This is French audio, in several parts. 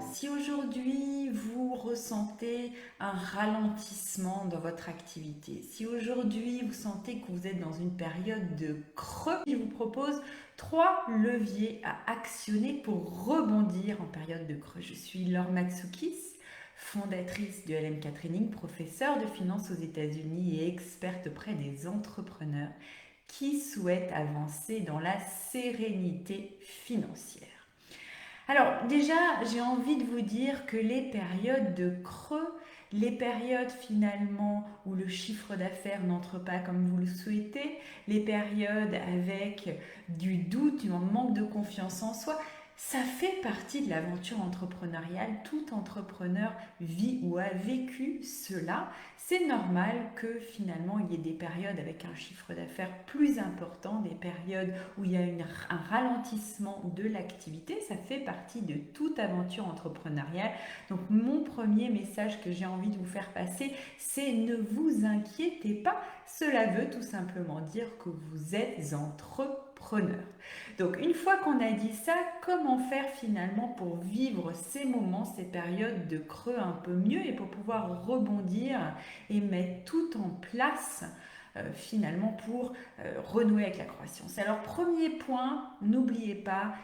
Si aujourd'hui vous ressentez un ralentissement dans votre activité, si aujourd'hui vous sentez que vous êtes dans une période de creux, je vous propose 3 leviers à actionner pour rebondir en période de creux. Je suis Laure Matsoukis, fondatrice de LMK Training, professeure de finance aux États-Unis et experte auprès des entrepreneurs qui souhaitent avancer dans la sérénité financière. Alors déjà, j'ai envie de vous dire que les périodes de creux, les périodes finalement où le chiffre d'affaires n'entre pas comme vous le souhaitez, les périodes avec du doute, un manque de confiance en soi, ça fait partie de l'aventure entrepreneuriale. Tout entrepreneur vit ou a vécu cela. C'est normal que finalement il y ait des périodes avec un chiffre d'affaires plus important, des périodes où il y a un ralentissement de l'activité. Ça fait partie de toute aventure entrepreneuriale. Donc mon premier message que j'ai envie de vous faire passer, c'est ne vous inquiétez pas. Cela veut tout simplement dire que vous êtes entrepreneur. Donc une fois qu'on a dit ça, comment faire finalement pour vivre ces moments, ces périodes de creux un peu mieux et pour pouvoir rebondir et mettre tout en place finalement pour renouer avec la croissance. Alors premier point, n'oubliez pas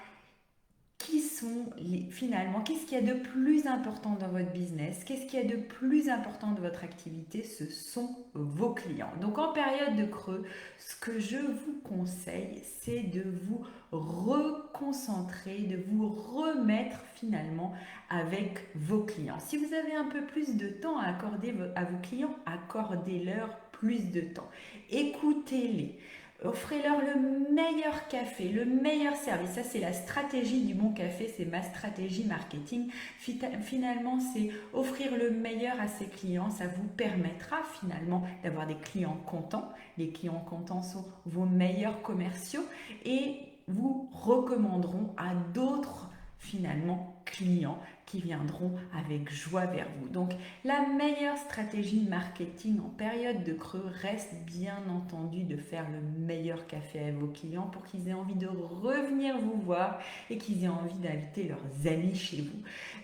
finalement, qu'est-ce qu'il y a de plus important dans votre business, qu'est-ce qu'il y a de plus important dans votre activité, ce sont vos clients. Donc en période de creux, ce que je vous conseille, c'est de vous reconcentrer, de vous remettre finalement avec vos clients. Si vous avez un peu plus de temps à accorder à vos clients, accordez-leur plus de temps. Écoutez-les. Offrez-leur le meilleur café, le meilleur service. Ça, c'est la stratégie du bon café, c'est ma stratégie marketing. Finalement, c'est offrir le meilleur à ses clients. Ça vous permettra finalement d'avoir des clients contents. Les clients contents sont vos meilleurs commerciaux et vous recommanderont à d'autres finalement clients qui viendront avec joie vers vous. Donc la meilleure stratégie marketing en période de creux reste bien entendu de faire le meilleur café à vos clients pour qu'ils aient envie de revenir vous voir et qu'ils aient envie d'inviter leurs amis chez vous.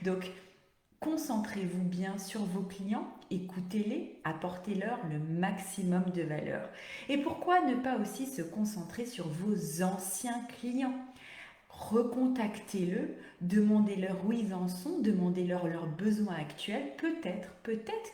Donc concentrez-vous bien sur vos clients, écoutez-les, apportez-leur le maximum de valeur. Et pourquoi ne pas aussi se concentrer sur vos anciens clients? Recontactez-le, demandez-leur où ils en sont, demandez-leur leurs besoins actuels. Peut-être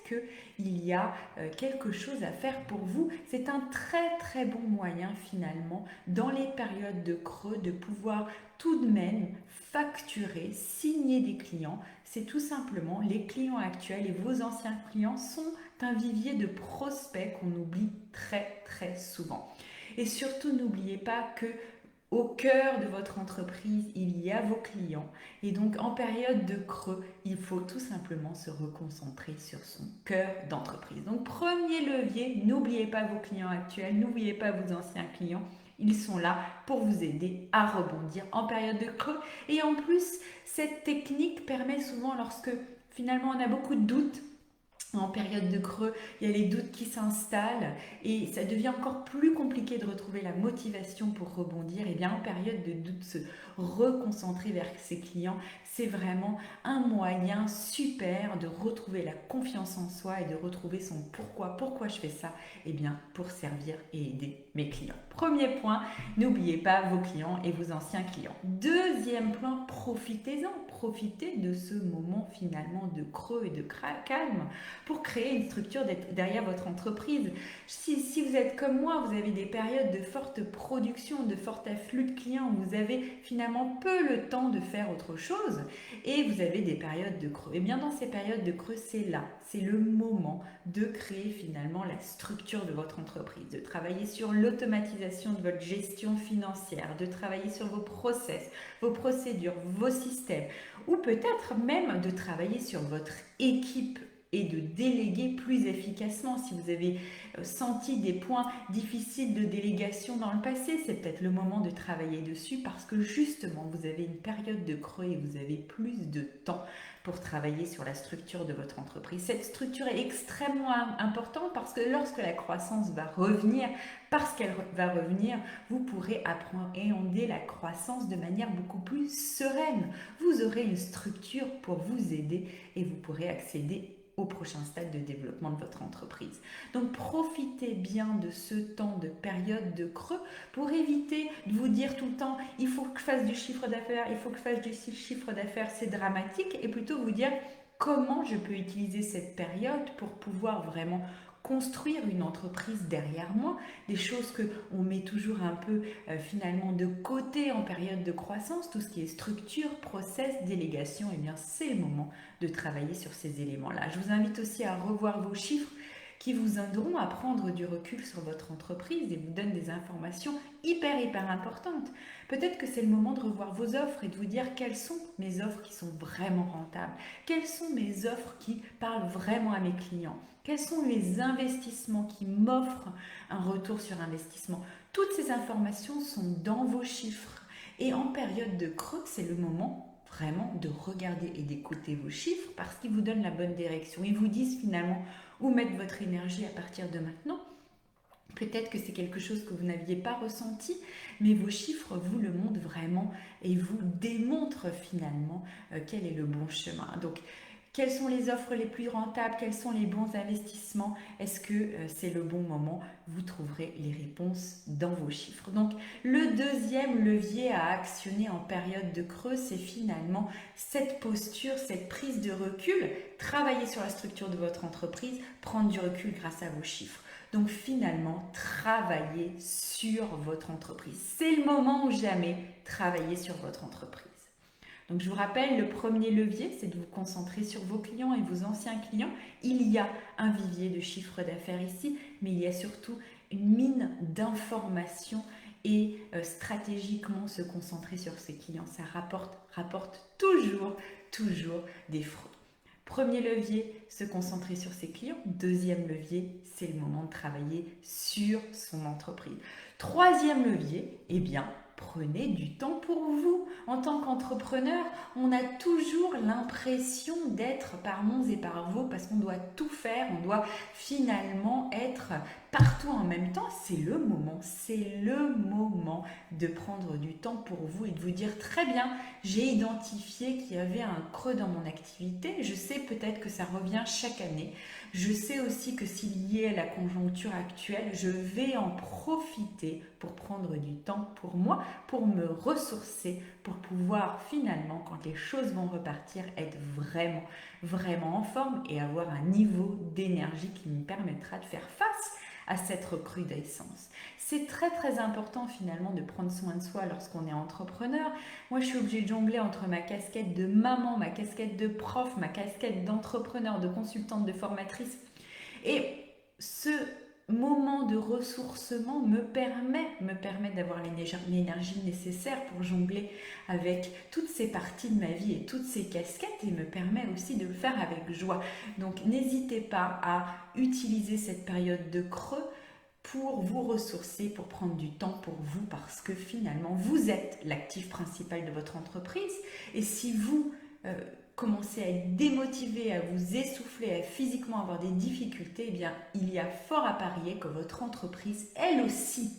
qu'il y a quelque chose à faire pour vous. C'est un très très bon moyen finalement dans les périodes de creux de pouvoir tout de même facturer, signer des clients. C'est tout simplement les clients actuels et vos anciens clients sont un vivier de prospects qu'on oublie très très souvent. Et surtout n'oubliez pas que au cœur de votre entreprise, il y a vos clients. Et donc, en période de creux, il faut tout simplement se reconcentrer sur son cœur d'entreprise. Donc, premier levier, n'oubliez pas vos clients actuels, n'oubliez pas vos anciens clients. Ils sont là pour vous aider à rebondir en période de creux. Et en plus, cette technique permet souvent, lorsque finalement on a beaucoup de doutes, en période de creux, il y a les doutes qui s'installent et ça devient encore plus compliqué de retrouver la motivation pour rebondir. Et bien en période de doute, se reconcentrer vers ses clients, c'est vraiment un moyen super de retrouver la confiance en soi et de retrouver son pourquoi. Pourquoi je fais ça? Eh bien pour servir et aider mes clients. Premier point, n'oubliez pas vos clients et vos anciens clients. Deuxième point, profitez-en. Profitez de ce moment finalement de creux et de calme pour créer une structure derrière votre entreprise. Si vous êtes comme moi, vous avez des périodes de forte production, de fort afflux de clients, où vous avez finalement peu le temps de faire autre chose et vous avez des périodes de creux. Et bien dans ces périodes de creux, c'est le moment de créer finalement la structure de votre entreprise, de travailler sur l'automatisation de votre gestion financière, de travailler sur vos process, vos procédures, vos systèmes, ou peut-être même de travailler sur votre équipe et de déléguer plus efficacement. Si vous avez senti des points difficiles de délégation dans le passé, c'est peut-être le moment de travailler dessus parce que justement, vous avez une période de creux et vous avez plus de temps pour travailler sur la structure de votre entreprise. Cette structure est extrêmement importante parce que lorsque la croissance va revenir, parce qu'elle va revenir, vous pourrez appréhender la croissance de manière beaucoup plus sereine. Vous aurez une structure pour vous aider et vous pourrez accéder au prochain stade de développement de votre entreprise. Donc profitez bien de ce temps de période de creux pour éviter de vous dire tout le temps il faut que je fasse du chiffre d'affaires, il faut que je fasse du chiffre d'affaires, c'est dramatique, et plutôt vous dire comment je peux utiliser cette période pour pouvoir vraiment construire une entreprise derrière moi, des choses que on met toujours un peu finalement de côté en période de croissance, tout ce qui est structure, process, délégation, et bien c'est le moment de travailler sur ces éléments-là. Je vous invite aussi à revoir vos chiffres qui vous aideront à prendre du recul sur votre entreprise et vous donnent des informations hyper importantes. Peut-être que c'est le moment de revoir vos offres et de vous dire quelles sont mes offres qui sont vraiment rentables, quelles sont mes offres qui parlent vraiment à mes clients, quels sont les investissements qui m'offrent un retour sur investissement. Toutes ces informations sont dans vos chiffres et en période de creux, c'est le moment vraiment de regarder et d'écouter vos chiffres parce qu'ils vous donnent la bonne direction. Ils vous disent finalement où mettre votre énergie à partir de maintenant. Peut-être que c'est quelque chose que vous n'aviez pas ressenti, mais vos chiffres vous le montrent vraiment et vous démontrent finalement quel est le bon chemin. Donc, quelles sont les offres les plus rentables? Quels sont les bons investissements? Est-ce que c'est le bon moment? Vous trouverez les réponses dans vos chiffres. Donc, le deuxième levier à actionner en période de creux, c'est finalement cette posture, cette prise de recul. Travailler sur la structure de votre entreprise, prendre du recul grâce à vos chiffres. Donc finalement, travaillez sur votre entreprise. C'est le moment ou jamais, travailler sur votre entreprise. Donc je vous rappelle, le premier levier, c'est de vous concentrer sur vos clients et vos anciens clients. Il y a un vivier de chiffre d'affaires ici, mais il y a surtout une mine d'informations et stratégiquement se concentrer sur ses clients. Ça rapporte toujours des fruits. Premier levier, se concentrer sur ses clients. Deuxième levier, c'est le moment de travailler sur son entreprise. Troisième levier, eh bien, prenez du temps pour vous. En tant qu'entrepreneur, on a toujours l'impression d'être par monts et par veaux parce qu'on doit tout faire, on doit finalement être partout en même temps. C'est le moment de prendre du temps pour vous et de vous dire très bien, j'ai identifié qu'il y avait un creux dans mon activité. Je sais peut-être que ça revient chaque année. Je sais aussi que s'il y a la conjoncture actuelle, je vais en profiter pour prendre du temps pour moi, pour me ressourcer, pour pouvoir finalement, quand les choses vont repartir, être vraiment en forme et avoir un niveau d'énergie qui me permettra de faire face à cette recrudescence. C'est très important finalement de prendre soin de soi lorsqu'on est entrepreneur. Moi, je suis obligée de jongler entre ma casquette de maman, ma casquette de prof, ma casquette d'entrepreneur, de consultante, de formatrice. Et ce moment de ressourcement me permet d'avoir l'énergie nécessaire pour jongler avec toutes ces parties de ma vie et toutes ces casquettes et me permet aussi de le faire avec joie. Donc n'hésitez pas à utiliser cette période de creux pour vous ressourcer, pour prendre du temps pour vous parce que finalement vous êtes l'actif principal de votre entreprise et si vous commencez à être démotivé, à vous essouffler, à physiquement avoir des difficultés, eh bien, il y a fort à parier que votre entreprise, elle aussi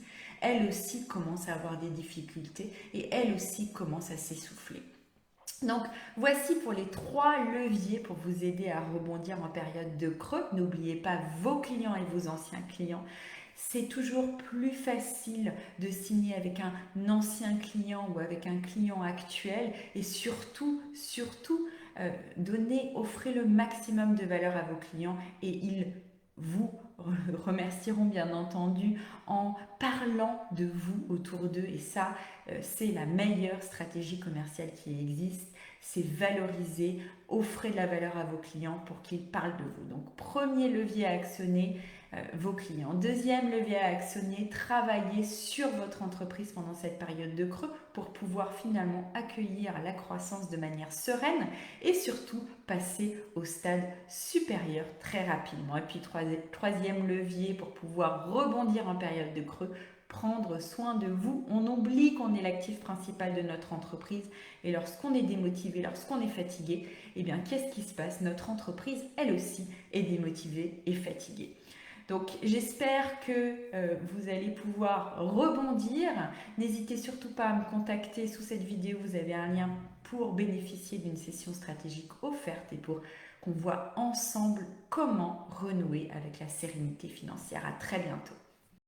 commence à avoir des difficultés et elle aussi commence à s'essouffler. Donc, voici pour les 3 leviers pour vous aider à rebondir en période de creux. N'oubliez pas vos clients et vos anciens clients. C'est toujours plus facile de signer avec un ancien client ou avec un client actuel et surtout, offrez le maximum de valeur à vos clients et ils vous remercieront bien entendu en parlant de vous autour d'eux. Et ça, c'est la meilleure stratégie commerciale qui existe. C'est valoriser, offrez de la valeur à vos clients pour qu'ils parlent de vous. Donc, premier levier à actionner, vos clients. Deuxième levier à actionner, travailler sur votre entreprise pendant cette période de creux pour pouvoir finalement accueillir la croissance de manière sereine et surtout passer au stade supérieur très rapidement. Et puis troisième levier pour pouvoir rebondir en période de creux, prendre soin de vous. On oublie qu'on est l'actif principal de notre entreprise et lorsqu'on est démotivé, lorsqu'on est fatigué, eh bien qu'est-ce qui se passe? Notre entreprise, elle aussi, est démotivée et fatiguée. Donc j'espère que vous allez pouvoir rebondir. N'hésitez surtout pas à me contacter sous cette vidéo. Vous avez un lien pour bénéficier d'une session stratégique offerte et pour qu'on voit ensemble comment renouer avec la sérénité financière. À très bientôt.